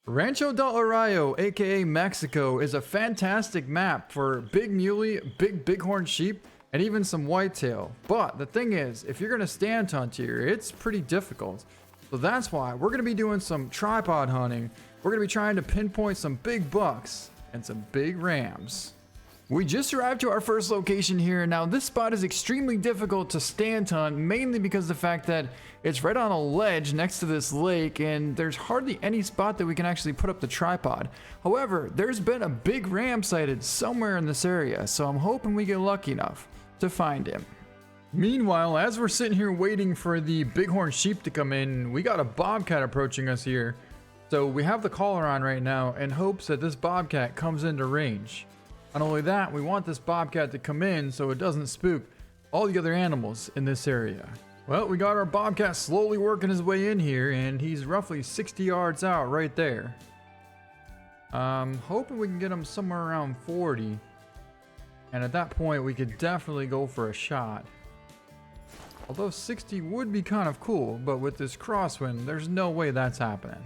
Rancho del Arroyo, aka Mexico, is a fantastic map for big muley, big bighorn sheep, and even some whitetail. But the thing is, if you're gonna stand hunt here, it's pretty difficult. So that's why we're gonna be doing some tripod hunting. We're gonna be trying to pinpoint some big bucks and some big rams. We just arrived to our first location here. Now this spot is extremely difficult to stand hunt, mainly because of the fact that it's right on a ledge next to this lake and there's hardly any spot that we can actually put up the tripod. However, there's been a big ram sighted somewhere in this area, so I'm hoping we get lucky enough to find him. Meanwhile, as we're sitting here waiting for the bighorn sheep to come in, we got a bobcat approaching us here. So we have the collar on right now in hopes that this bobcat comes into range. Not only that, we want this bobcat to come in so it doesn't spook all the other animals in this area. Well, we got our bobcat slowly working his way in here, and he's roughly 60 yards out right there. Hoping we can get him somewhere around 40. And at that point, we could definitely go for a shot. Although 60 would be kind of cool, but with this crosswind, there's no way that's happening.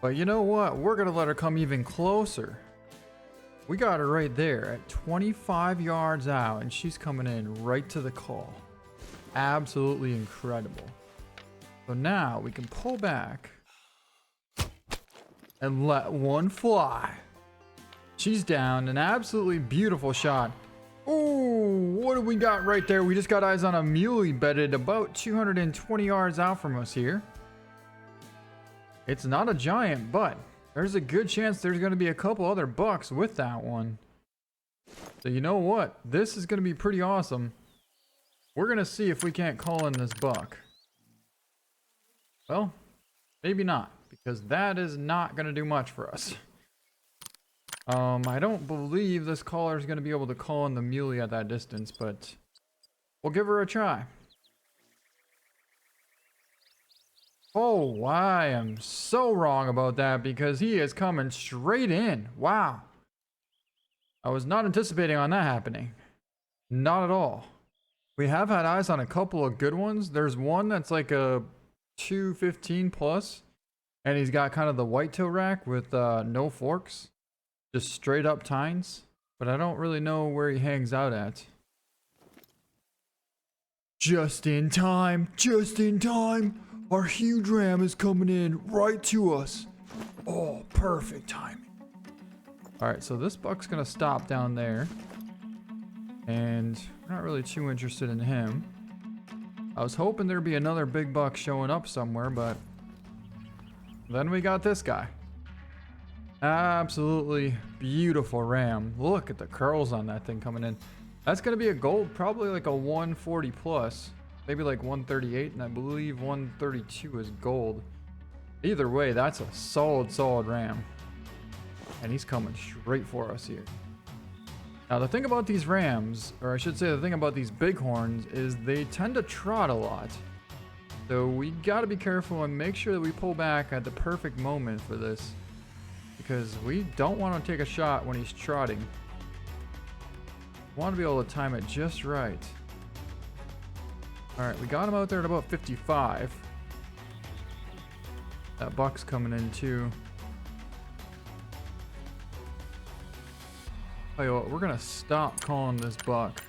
But you know what? We're gonna let her come even closer. We got her right there at 25 yards out, and she's coming in right to the call. Absolutely incredible. So now we can pull back and let one fly. She's down, an absolutely beautiful shot. Ooh, what do we got right there? We just got eyes on a muley bedded about 220 yards out from us here. It's not a giant, but there's a good chance there's going to be a couple other bucks with that one. So you know what? This is going to be pretty awesome. We're going to see if we can't call in this buck. Well, maybe not, because that is not going to do much for us. I don't believe this caller is going to be able to call in the muley at that distance, but we'll give her a try. Oh, I am so wrong about that because he is coming straight in. Wow. I was not anticipating on that happening. Not at all. We have had eyes on a couple of good ones. There's one that's like a 215 plus, and he's got kind of the whitetail rack with no forks, just straight up tines, but I don't really know where he hangs out at. Just in time, just in time. Our huge ram is coming in right to us. Oh, perfect timing. All right, so this buck's gonna stop down there. And we're not really too interested in him. I was hoping there'd be another big buck showing up somewhere, but then we got this guy. Absolutely beautiful ram. Look at the curls on that thing coming in. That's gonna be a gold, probably like a 140 plus. Maybe like 138, and I believe 132 is gold. Either way, that's a solid ram. And he's coming straight for us here. Now the thing about these rams, or I should say the thing about these bighorns, is they tend to trot a lot. So we gotta be careful and make sure that we pull back at the perfect moment for this. Because we don't want to take a shot when he's trotting. We want to be able to time it just right. Alright, we got him out there at about 55. That buck's coming in too. Tell you what, we're gonna stop calling this buck.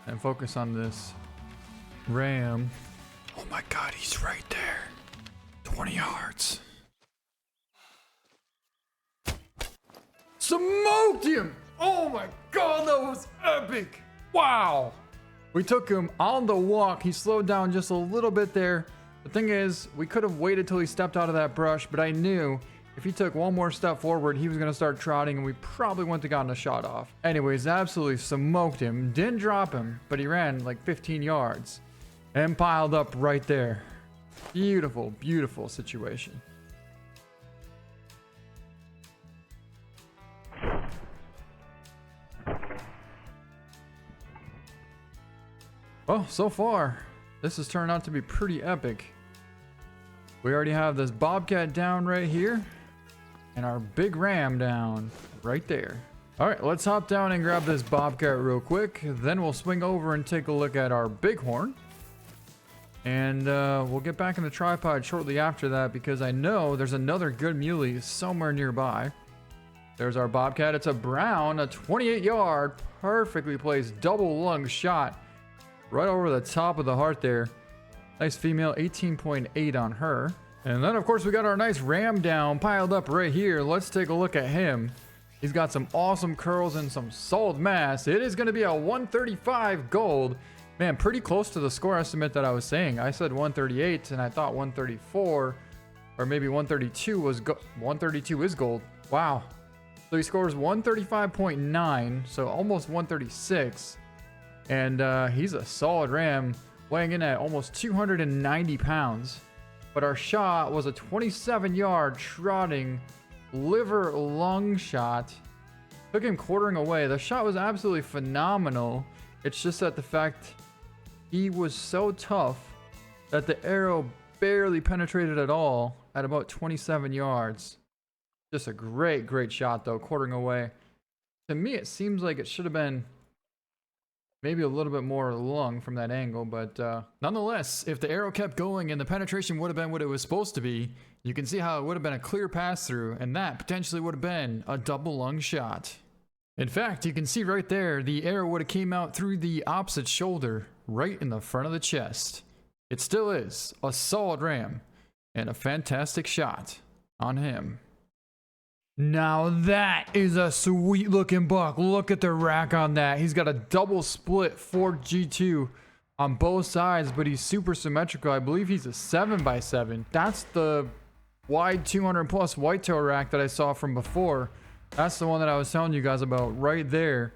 And focus on this ram. Oh my god, he's right there. 20 yards. Smoked him! Oh my god, that was epic! Wow! We took him on the walk. He slowed down just a little bit there. The thing is, we could have waited till he stepped out of that brush, but I knew if he took one more step forward, he was going to start trotting and we probably wouldn't have gotten a shot off. Anyways, absolutely smoked him. Didn't drop him, but he ran like 15 yards and piled up right there. Beautiful, beautiful situation. Well, so far, this has turned out to be pretty epic. We already have this bobcat down right here, and our big ram down right there. All right, let's hop down and grab this bobcat real quick. Then we'll swing over and take a look at our bighorn. And we'll get back in the tripod shortly after that because I know there's another good muley somewhere nearby. There's our bobcat. It's a brown, a 28-yard, perfectly placed double lung shot right over the top of the heart there. Nice female, 18.8 on her. And then, of course, we got our nice ram down piled up right here. Let's take a look at him. He's got some awesome curls and some solid mass. It is going to be a 135 gold. Man, pretty close to the score estimate that I was saying. I said 138 and I thought 134 or maybe 132 was 132 is gold. Wow. So he scores 135.9, so almost 136. And he's a solid ram, weighing in at almost 290 pounds. But our shot was a 27-yard trotting liver lung shot. Took him quartering away. The shot was absolutely phenomenal. It's just that the fact he was so tough that the arrow barely penetrated at all at about 27 yards. Just a great, great shot though, quartering away. To me, it seems like it should have been maybe a little bit more lung from that angle, but nonetheless, if the arrow kept going and the penetration would have been what it was supposed to be, you can see how it would have been a clear pass through, and that potentially would have been a double lung shot. In fact, you can see right there, the arrow would have came out through the opposite shoulder, right in the front of the chest. It still is a solid ram and a fantastic shot on him. Now that is a sweet looking buck. Look at the rack on that. He's got a double split 4G2 on both sides, but he's super symmetrical. I believe he's a 7x7. That's the wide 200 plus whitetail rack that I saw from before. That's the one that I was telling you guys about right there.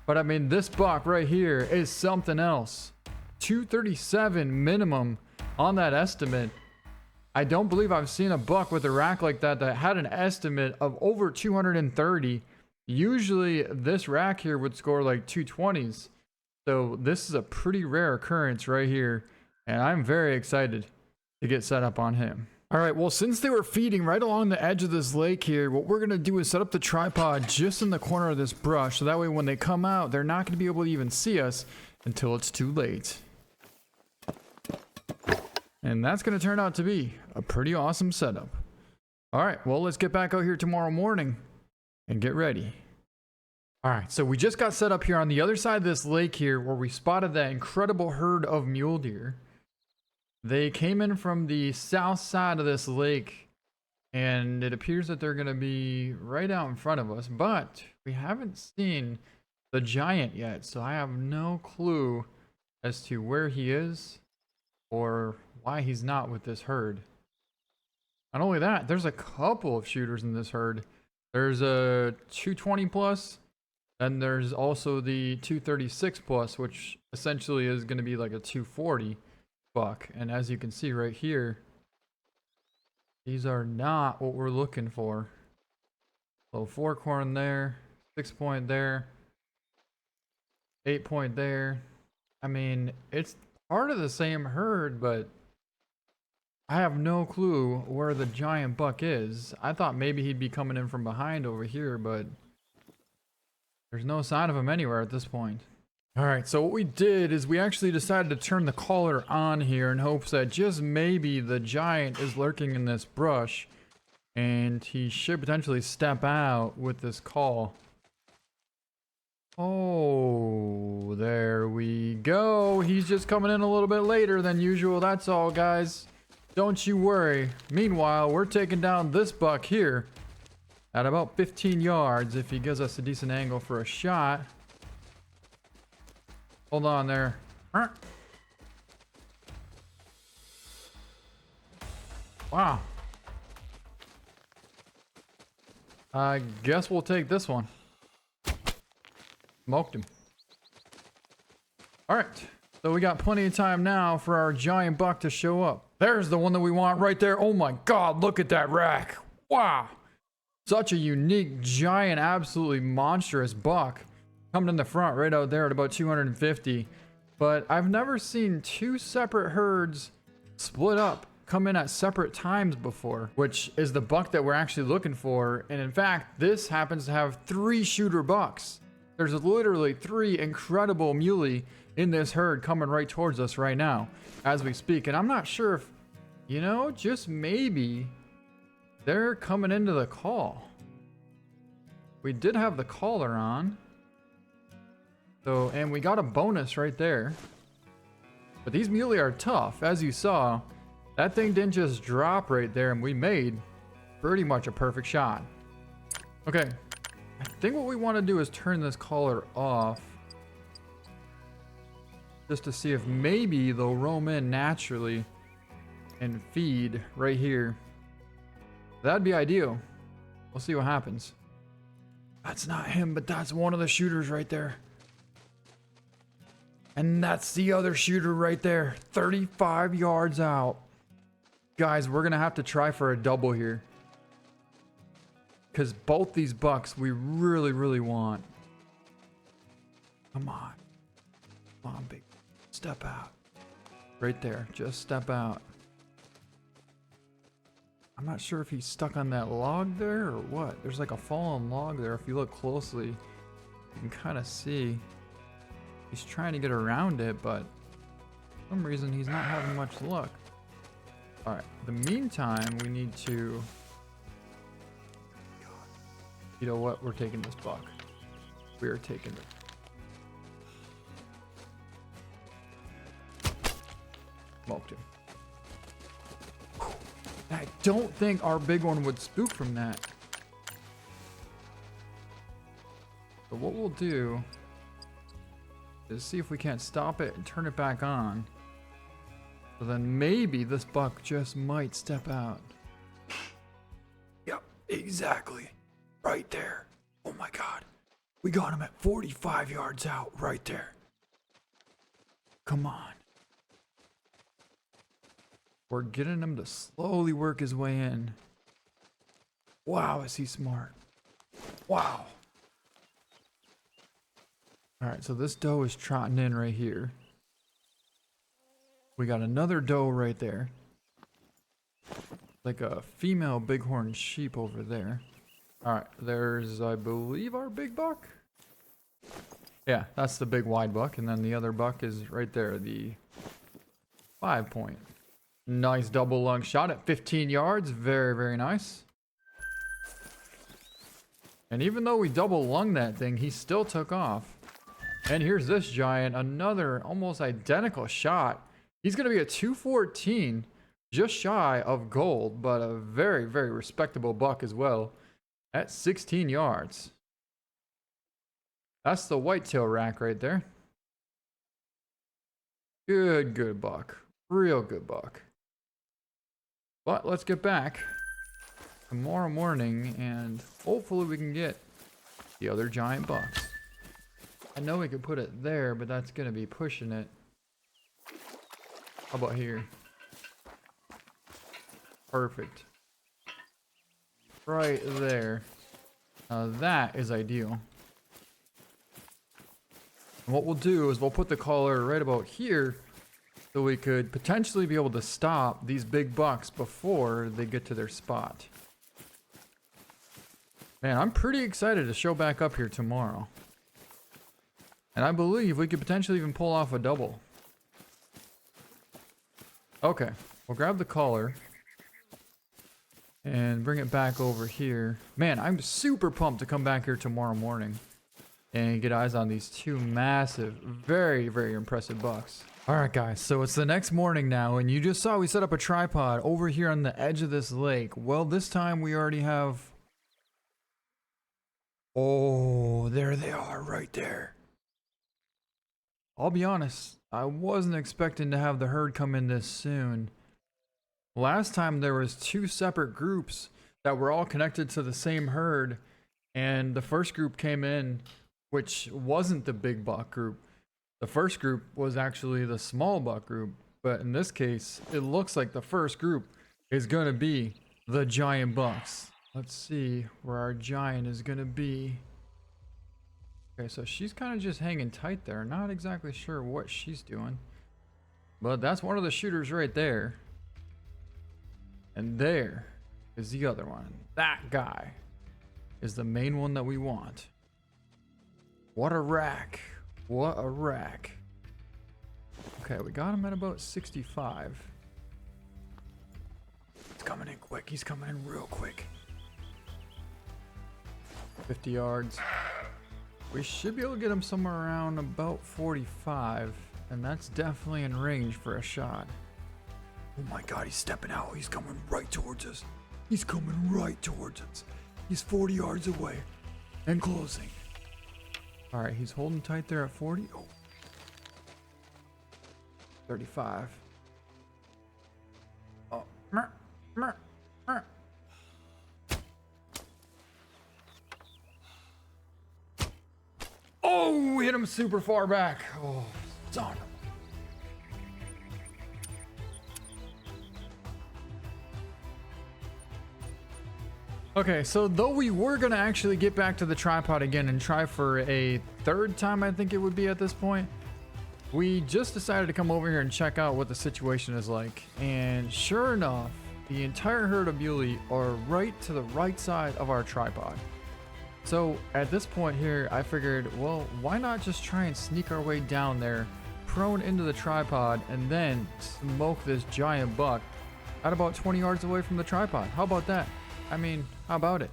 But I mean, this buck right here is something else. 237 minimum on that estimate. I don't believe I've seen a buck with a rack like that that had an estimate of over 230. Usually this rack here would score like 220s. So this is a pretty rare occurrence right here. And I'm very excited to get set up on him. All right, well, since they were feeding right along the edge of this lake here, what we're going to do is set up the tripod just in the corner of this brush. So that way when they come out, they're not going to be able to even see us until it's too late. And that's going to turn out to be a pretty awesome setup. All right, well, let's get back out here tomorrow morning and get ready. All right, so we just got set up here on the other side of this lake here where we spotted that incredible herd of mule deer. They came in from the south side of this lake, and it appears that they're going to be right out in front of us, but we haven't seen the giant yet, so I have no clue as to where he is or why he's not with this herd. Not only that, there's a couple of shooters in this herd. There's a 220 plus, and there's also the 236 plus, which essentially is going to be like a 240 buck. And as you can see right here, these are not what we're looking for. So 4-corn there, 6-point there, 8-point there. I mean, it's part of the same herd, but I have no clue where the giant buck is. I thought maybe he'd be coming in from behind over here, but there's no sign of him anywhere at this point. All right, so what we did is we actually decided to turn the caller on here in hopes that just maybe the giant is lurking in this brush and he should potentially step out with this call. Oh, there we go. He's just coming in a little bit later than usual. That's all, guys. Don't you worry. Meanwhile, we're taking down this buck here at about 15 yards if he gives us a decent angle for a shot. Hold on there. Wow. I guess we'll take this one. Smoked him. All right. So we got plenty of time now for our giant buck to show up. There's the one that we want right there. Oh my God, look at that rack. Wow. Such a unique, giant, absolutely monstrous buck. Coming in the front right out there at about 250. But I've never seen two separate herds split up, come in at separate times before, which is the buck that we're actually looking for. And in fact, this happens to have 3 shooter bucks. There's literally 3 incredible muley in this herd coming right towards us right now as we speak. And I'm not sure if, you know, just maybe they're coming into the call. We did have the caller on. So, and we got a bonus right there. But these muley are tough. As you saw, that thing didn't just drop right there, and we made pretty much a perfect shot. Okay, I think what we want to do is turn this caller off. Just to see if maybe they'll roam in naturally and feed right here. That'd be ideal. We'll see what happens. That's not him, but that's one of the shooters right there. And that's the other shooter right there. 35 yards out. Guys, we're going to have to try for a double here. Because both these bucks we really, really want. Come on. Come on, big. Step out. Right there. Just step out. I'm not sure if he's stuck on that log there or what. There's like a fallen log there. If you look closely, you can kind of see. He's trying to get around it, but for some reason he's not having much luck. Alright, in the meantime, we need to... You know what? We're taking this buck. We are taking it. Smoked him. I don't think our big one would spook from that. So what we'll do is see if we can't stop it and turn it back on. So then maybe this buck just might step out. Yep, exactly. Right there. Oh my god. We got him at 45 yards out right there. Come on. We're getting him to slowly work his way in. Wow, is he smart. Wow. Alright, so this doe is trotting in right here. We got another doe right there. Like a female bighorn sheep over there. Alright, there's, I believe, our big buck? Yeah, that's the big wide buck. And then the other buck is right there, the 5-point. Nice double lung shot at 15 yards. Very, very nice. And even though we double lunged that thing, he still took off. And here's this giant, another almost identical shot. He's going to be a 214, just shy of gold, but a very, very respectable buck as well at 16 yards. That's the whitetail rack right there. Good, good buck. Real good buck. But let's get back tomorrow morning and hopefully we can get the other giant bucks. I know we could put it there, but that's going to be pushing it. How about here? Perfect. Right there. That is ideal. And what we'll do is we'll put the collar right about here so we could potentially be able to stop these big bucks before they get to their spot. Man, I'm pretty excited to show back up here tomorrow. And I believe we could potentially even pull off a double. Okay, we'll grab the collar and bring it back over here. Man, I'm super pumped to come back here tomorrow morning and get eyes on these two massive, very, very impressive bucks. Alright guys, so it's the next morning now, and you just saw we set up a tripod over here on the edge of this lake. Well, this time we already have... Oh, there they are right there. I'll be honest, I wasn't expecting to have the herd come in this soon. Last time there was two separate groups that were all connected to the same herd, and the first group came in, which wasn't the big buck group. The first group was actually the small buck group, but in this case, it looks like the first group is going to be the giant bucks. Let's see where our giant is going to be. Okay, so she's kind of just hanging tight there. Not exactly sure what she's doing. But that's one of the shooters right there. And there is the other one. That guy is the main one that we want. What a rack. What a rack. Okay, we got him at about 65. He's coming in quick. He's coming in real quick. 50 yards. We should be able to get him somewhere around about 45. And that's definitely in range for a shot. Oh my god, he's stepping out. He's coming right towards us. He's coming right towards us. He's 40 yards away. And closing. Alright, he's holding tight there at 40. Oh. 35. Oh. Mer, mer, mer. Oh, hit him super far back. Oh, son. Okay, so though we were gonna actually get back to the tripod again and try for a third time, I think it would be at this point, we just decided to come over here and check out what the situation is like. And sure enough, the entire herd of muley are right to the right side of our tripod. So at this point here, I figured, well, why not just try and sneak our way down there, prone into the tripod, and then smoke this giant buck at about 20 yards away from the tripod. How about that? I mean, how about it?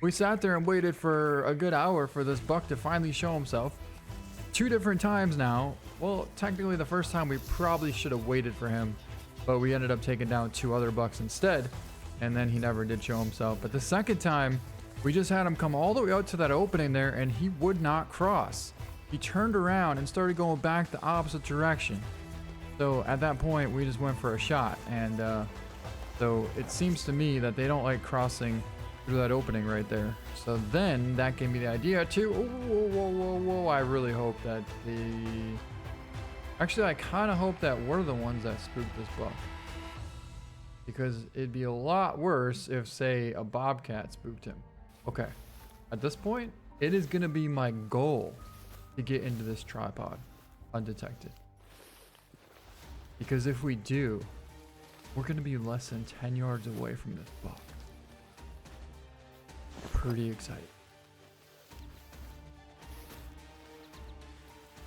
We sat there and waited for a good hour for this buck to finally show himself. 2 different times now. Well, technically the first time we probably should have waited for him, but we ended up taking down 2 other bucks instead, and then he never did show himself. But the second time, we just had him come all the way out to that opening there, and he would not cross. He turned around and started going back the opposite direction. So at that point, we just went for a shot, and so it seems to me that they don't like crossing through that opening right there. So then that gave me the idea to, whoa, I really hope that actually I kind of hope that we're the ones that spooked this buck. Because it'd be a lot worse if, say, a bobcat spooked him. Okay, at this point, it is gonna be my goal to get into this tripod undetected. Because if we do, we're going to be less than 10 yards away from this buck. Pretty excited.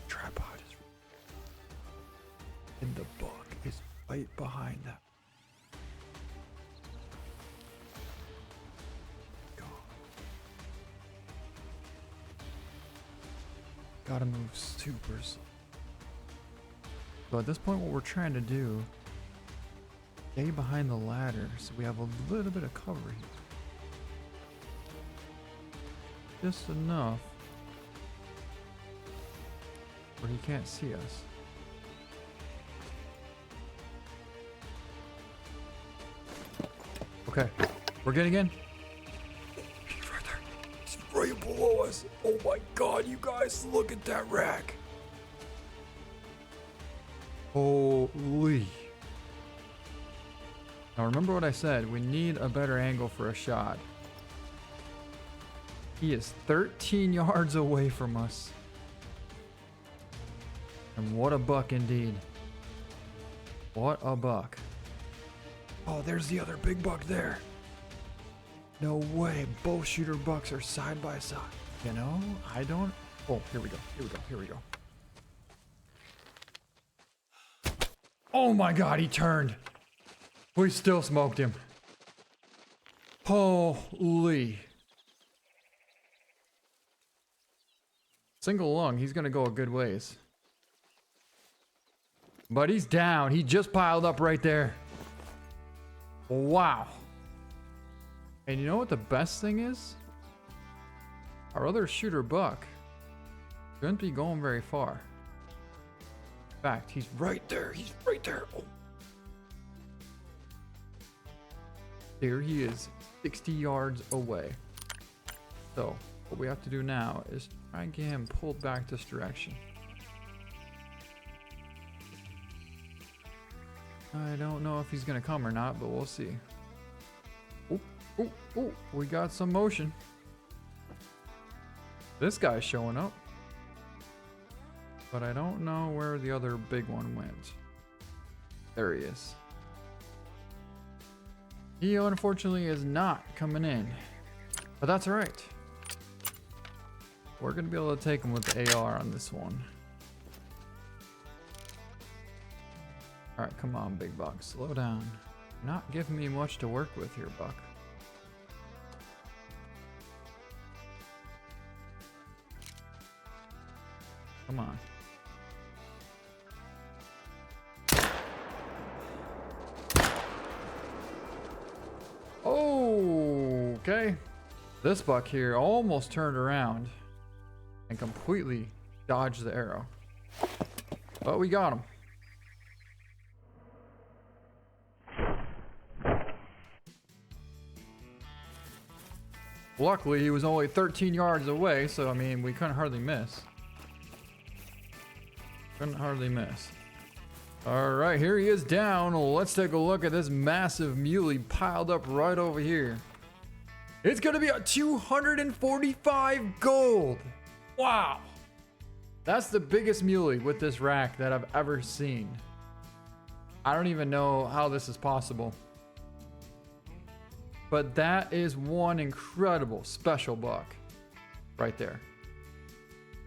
Tripod is... and the buck is right behind that. God. Gotta move super slow. So at this point, what we're trying to do, stay behind the ladder so we have a little bit of cover here. Just enough where he can't see us. Okay, we're getting in. He's right there. He's right below us. Oh my god, you guys, look at that rack. Holy. Now remember what I said, we need a better angle for a shot. He is 13 yards away from us. And what a buck indeed. What a buck. Oh, there's the other big buck there. No way, both shooter bucks are side by side. You know, I don't... oh, here we go. Oh my god, he turned. We still smoked him. Holy. Single lung, he's gonna go a good ways. But he's down. He just piled up right there. Wow. And you know what the best thing is? Our other shooter buck shouldn't be going very far. In fact, he's right there. He's right there. Oh. There he is, 60 yards away. So, what we have to do now is try and get him pulled back this direction. I don't know if he's gonna come or not, but we'll see. Oh, we got some motion. This guy's showing up. But I don't know where the other big one went. There he is. He unfortunately is not coming in. But that's alright. We're gonna be able to take him with the AR on this one. All right, come on, big buck. Slow down. You're not giving me much to work with here, buck. Come on. Oh, okay. This buck here almost turned around and completely dodged the arrow. But we got him. Luckily, he was only 13 yards away, so I mean, we couldn't hardly miss. Couldn't hardly miss. All right, here he is down. Let's take a look at this massive muley piled up right over here. It's gonna be a 245 gold. Wow. That's the biggest muley with this rack that I've ever seen. I don't even know how this is possible. But that is one incredible special buck right there.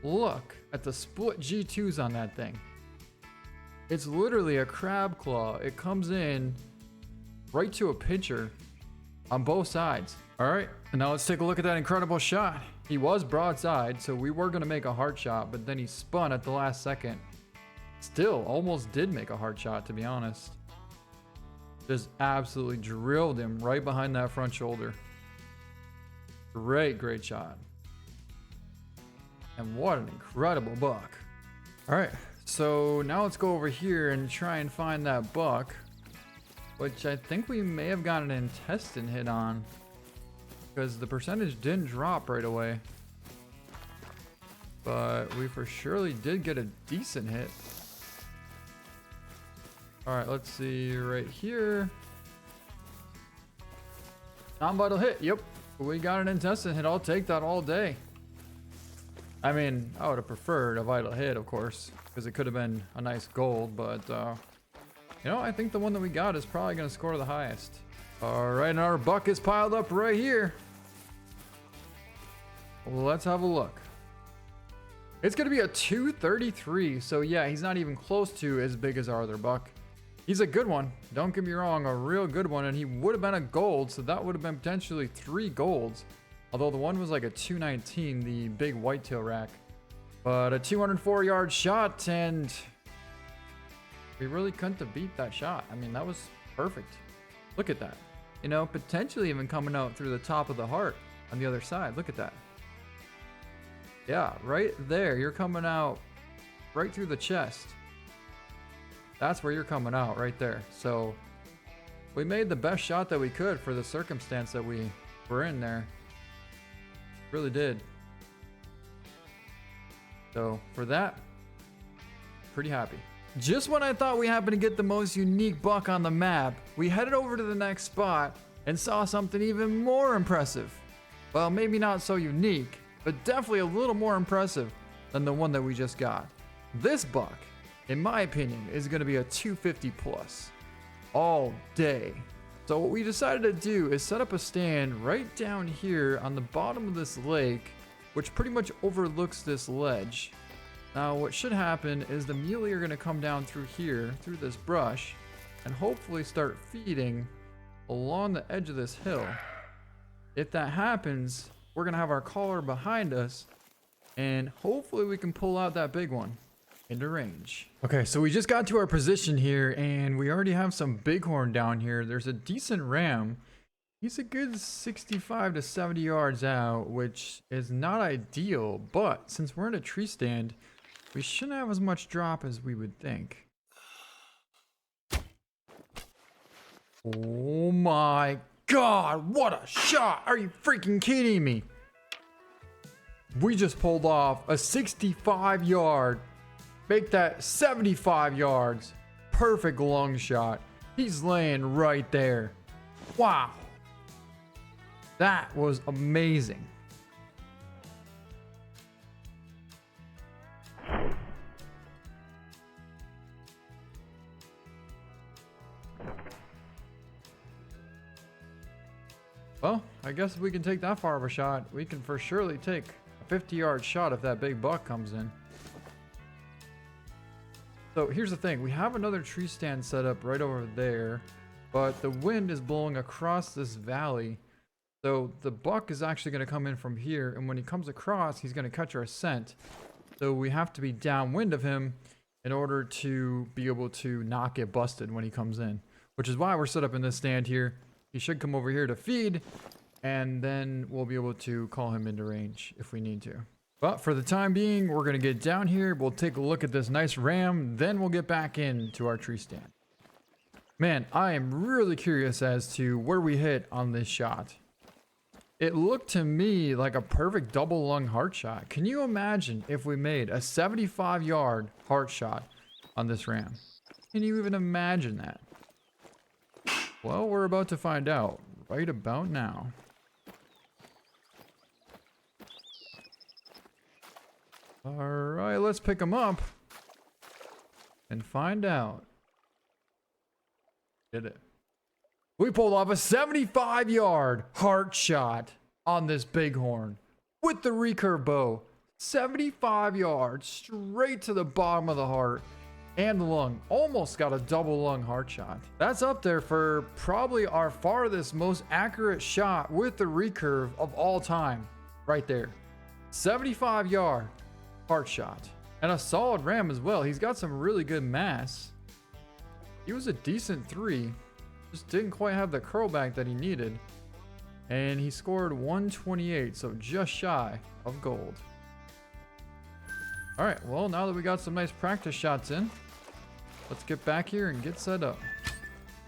Look at the split G2s on that thing. It's literally a crab claw. It comes in right to a pincher on both sides. All right, and now let's take a look at that incredible shot. He was broadside, so we were gonna make a hard shot, but then he spun at the last second. Still, almost did make a hard shot, to be honest. Just absolutely drilled him right behind that front shoulder. Great shot. And what an incredible buck. All right, so now let's go over here and try and find that buck, which I think we may have got an intestine hit on because the percentage didn't drop right away. But we for surely did get a decent hit. All right, let's see right here. Non-vital hit. Yep, we got an intestine hit. I'll take that all day. I mean, I would have preferred a vital hit, of course, because it could have been a nice gold, but you know, I think the one that we got is probably going to score the highest. All right, and our buck is piled up right here. Well, let's have a look. It's going to be a 233, so yeah, he's not even close to as big as our other buck. He's a good one, don't get me wrong, a real good one, and he would have been a gold, so that would have been potentially 3 golds. Although the one was like a 219, the big whitetail rack. But a 204 yard shot, and we really couldn't have beat that shot. I mean, that was perfect. Look at that. You know, potentially even coming out through the top of the heart on the other side. Look at that. Yeah, right there. You're coming out right through the chest. That's where you're coming out, right there. So we made the best shot that we could for the circumstance that we were in there. Really did. So for that, pretty happy. Just when I thought we happened to get the most unique buck on the map, we headed over to the next spot and saw something even more impressive. Well, maybe not so unique, but definitely a little more impressive than the one that we just got. This buck, in my opinion, is going to be a 250 plus all day. So what we decided to do is set up a stand right down here on the bottom of this lake, which pretty much overlooks this ledge. Now what should happen is the muley are going to come down through here, through this brush, and hopefully start feeding along the edge of this hill. If that happens, we're going to have our caller behind us, and hopefully we can pull out that big one into range. Okay, so we just got to our position here, and we already have some bighorn down here. There's a decent ram. He's a good 65 to 70 yards out, which is not ideal, but since we're in a tree stand, we shouldn't have as much drop as we would think. Oh my god, what a shot! Are you freaking kidding me? We just pulled off a 65 yard, make that 75 yards. Perfect long shot. He's laying right there. Wow. That was amazing. Well, I guess if we can take that far of a shot, we can for surely take a 50-yard shot if that big buck comes in. So here's the thing. We have another tree stand set up right over there, but the wind is blowing across this valley. So the buck is actually going to come in from here, and when he comes across, he's going to catch our scent. So we have to be downwind of him in order to be able to not get busted when he comes in, which is why we're set up in this stand here. He should come over here to feed, and then we'll be able to call him into range if we need to. But for the time being, we're going to get down here. We'll take a look at this nice ram. Then we'll get back into our tree stand. Man, I am really curious as to where we hit on this shot. It looked to me like a perfect double lung heart shot. Can you imagine if we made a 75-yard heart shot on this ram? Can you even imagine that? Well, we're about to find out right about now. Alright, let's pick him up and find out. Did it. We pulled off a 75-yard heart shot on this bighorn with the recurve bow. 75 yards straight to the bottom of the heart and the lung. Almost got a double lung heart shot. That's up there for probably our farthest, most accurate shot with the recurve of all time. Right there. 75-yard heart shot. And a solid ram as well. He's got some really good mass. He was a decent 3. Just didn't quite have the curl back that he needed. And he scored 128, so just shy of gold. Alright, well, now that we got some nice practice shots in, let's get back here and get set up.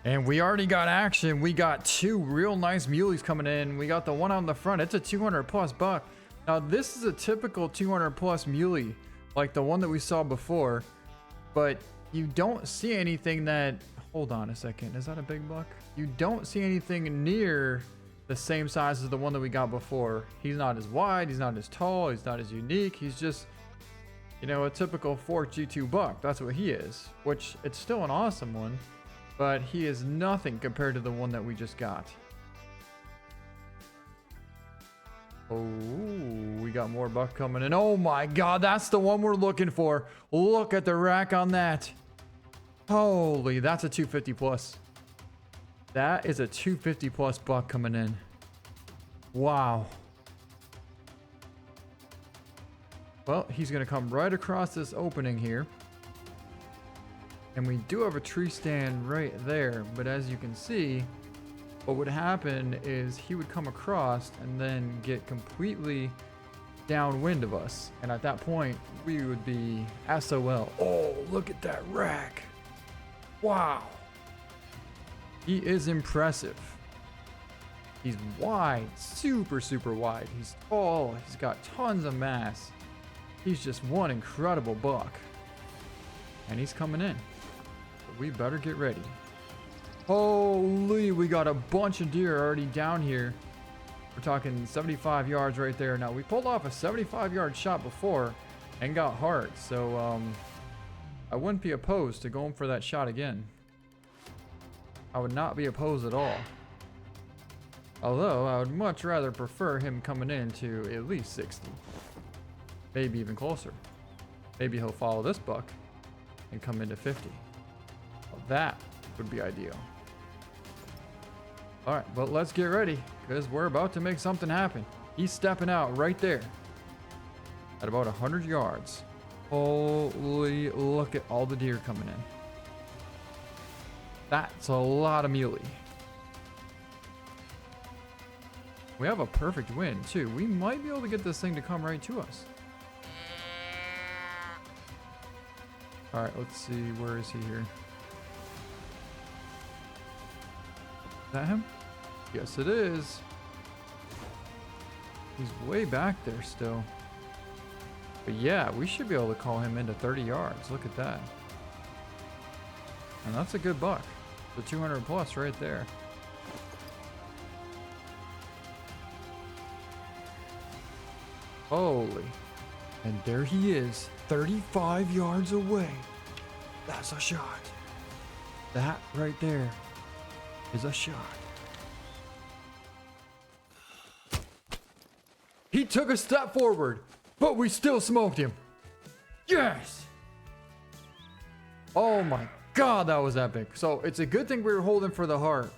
And we already got action. We got 2 real nice muleys coming in. We got the one on the front. It's a 200 plus buck. Now, this is a typical 200 plus muley, like the one that we saw before. But you don't see anything that... Hold on a second. Is that a big buck? You don't see anything near the same size as the one that we got before. He's not as wide. He's not as tall. He's not as unique. He's just, you know, a typical fork G2 buck. That's what he is, which it's still an awesome one, but he is nothing compared to the one that we just got. Oh, we got more buck coming in. Oh my God, that's the one we're looking for. Look at the rack on that. Holy, that's a 250 plus. That is a 250 plus buck coming in. Wow. Well, he's going to come right across this opening here. And we do have a tree stand right there. But as you can see, what would happen is he would come across and then get completely downwind of us. And at that point, we would be SOL. Oh, look at that rack. Wow. He is impressive. He's wide, super, super wide. He's tall. He's got tons of mass. He's just one incredible buck. And he's coming in. So we better get ready. Holy, we got a bunch of deer already down here. We're talking 75 yards right there. Now, we pulled off a 75-yard shot before and got heart. So, I wouldn't be opposed to going for that shot again. I would not be opposed at all. Although, I would much rather prefer him coming in to at least 60. Maybe even closer. Maybe he'll follow this buck and come into 50. Well, that would be ideal. Alright, but let's get ready, because we're about to make something happen. He's stepping out right there at about 100 yards. Holy, look at all the deer coming in. That's a lot of muley. We have a perfect wind too. We might be able to get this thing to come right to us. All right, let's see. Where is he here? Is that him? Yes, it is. He's way back there still. But yeah, we should be able to call him into 30 yards. Look at that. And that's a good buck. The 200 plus right there. Holy. And there he is, 35 yards away. That's a shot. That right there is a shot. He took a step forward, but we still smoked him. Yes! Oh my god, that was epic. So it's a good thing we were holding for the heart,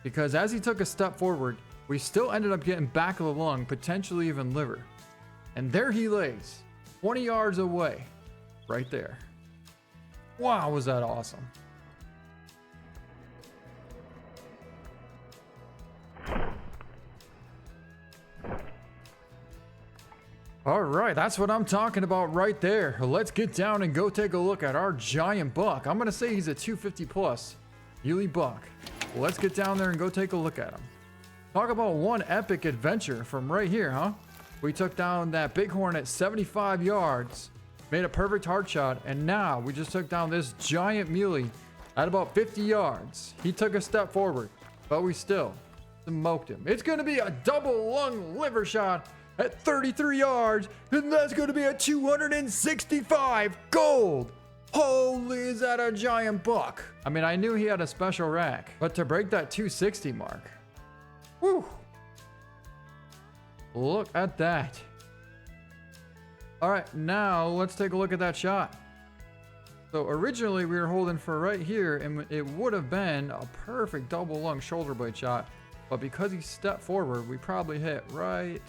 because as he took a step forward, we still ended up getting back of the lung, potentially even liver. And there he lays, 20 yards away, right there. Wow, was that awesome. All right, that's what I'm talking about right there. Let's get down and go take a look at our giant buck. I'm gonna say he's a 250 plus Muley buck. Let's get down there and go take a look at him. Talk about one epic adventure from right here, huh? We took down that bighorn at 75 yards, made a perfect hard shot, and now we just took down this giant muley at about 50 yards. He took a step forward, but we still smoked him. It's gonna be a double lung liver shot at 33 yards, and that's going to be a 265 gold. Holy, is that a giant buck? I mean, I knew he had a special rack, but to break that 260 mark, whew. Look at that. All right, now let's take a look at that shot. So originally we were holding for right here, and it would have been a perfect double lung shoulder blade shot, but because he stepped forward, we probably hit right.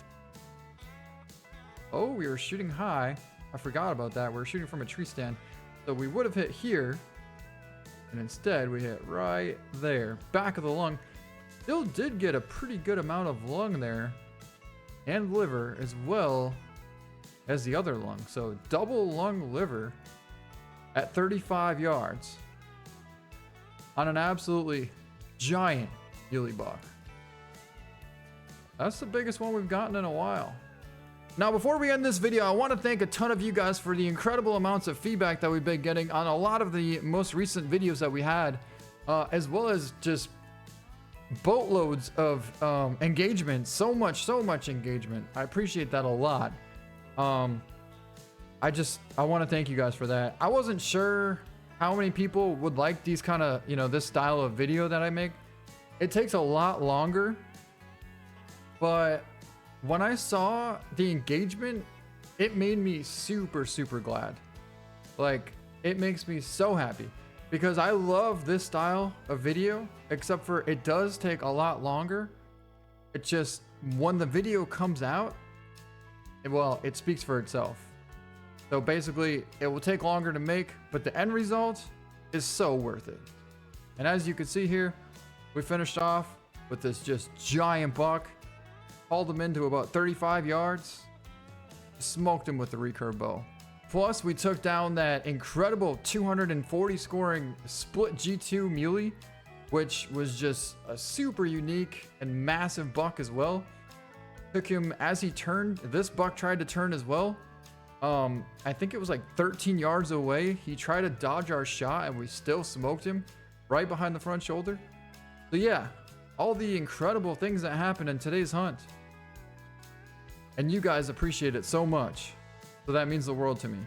Oh, we were shooting high. I forgot about that. We were shooting from a tree stand. So we would have hit here. And instead, we hit right there. Back of the lung. Still did get a pretty good amount of lung there. And liver, as well as the other lung. So double lung liver at 35 yards. On an absolutely giant muley buck. That's the biggest one we've gotten in a while. Now, before we end this video, I want to thank a ton of you guys for the incredible amounts of feedback that we've been getting on a lot of the most recent videos that we had, as well as just boatloads of engagement. So much engagement. I appreciate that a lot. I want to thank you guys for that. I wasn't sure how many people would like these kind of, this style of video that I make. It takes a lot longer, but when I saw the engagement, it made me super glad. Like, it makes me so happy because I love this style of video, except for it does take a lot longer. It just, when the video comes out, it speaks for itself. So basically, it will take longer to make, but the end result is so worth it. And as you can see here, we finished off with this just giant buck. Hauled him into about 35 yards. Smoked him with the recurve bow. Plus, we took down that incredible 240 scoring split G2 muley, which was just a super unique and massive buck as well. Took him as he turned. This buck tried to turn as well. I think it was like 13 yards away. He tried to dodge our shot and we still smoked him right behind the front shoulder. So yeah, all the incredible things that happened in today's hunt. And you guys appreciate it so much. So that means the world to me.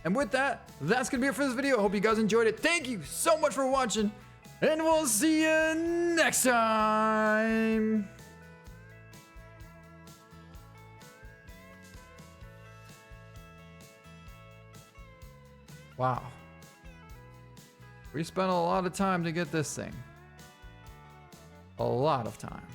And with that, that's going to be it for this video. I hope you guys enjoyed it. Thank you so much for watching. And we'll see you next time. Wow. We spent a lot of time to get this thing. A lot of time.